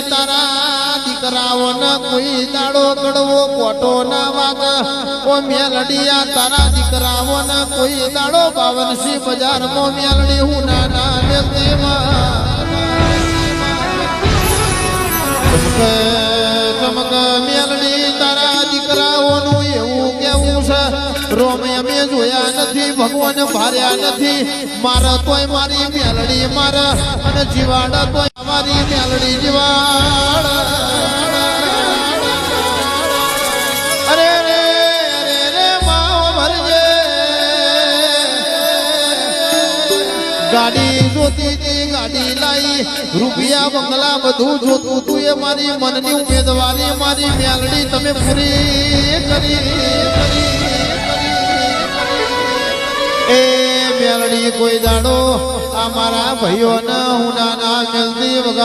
તારા દીકરાઓને કોઈ દાડો કડવો કોટો ના વાગ ઓ મેલડીયા તારા દીકરાઓને કોઈ દાડો બાવનસી બજારમાં મેલડી હું ના ચમક મેલડી તારા દીકરાઓનું એવું કેવું છે રોમ અમે જોયા નથી ભગવાન ભાર્યા નથી મારા તોય મારી મેલડી મારા અને જીવાડ તોય મારી મેલડી જીવાડ અરે રે અરે રે માઓ ભરજે ગાડી જોતી હતી ગાડી લાઈ રૂપિયા બંગલા બધું જોતું તું એ મારી મનની ઉમેદવારી મારી મેલડી તમે પૂરી કરી એ મેલડી કોઈ દાડો અમારા ભાઈઓને હું ના મેલડી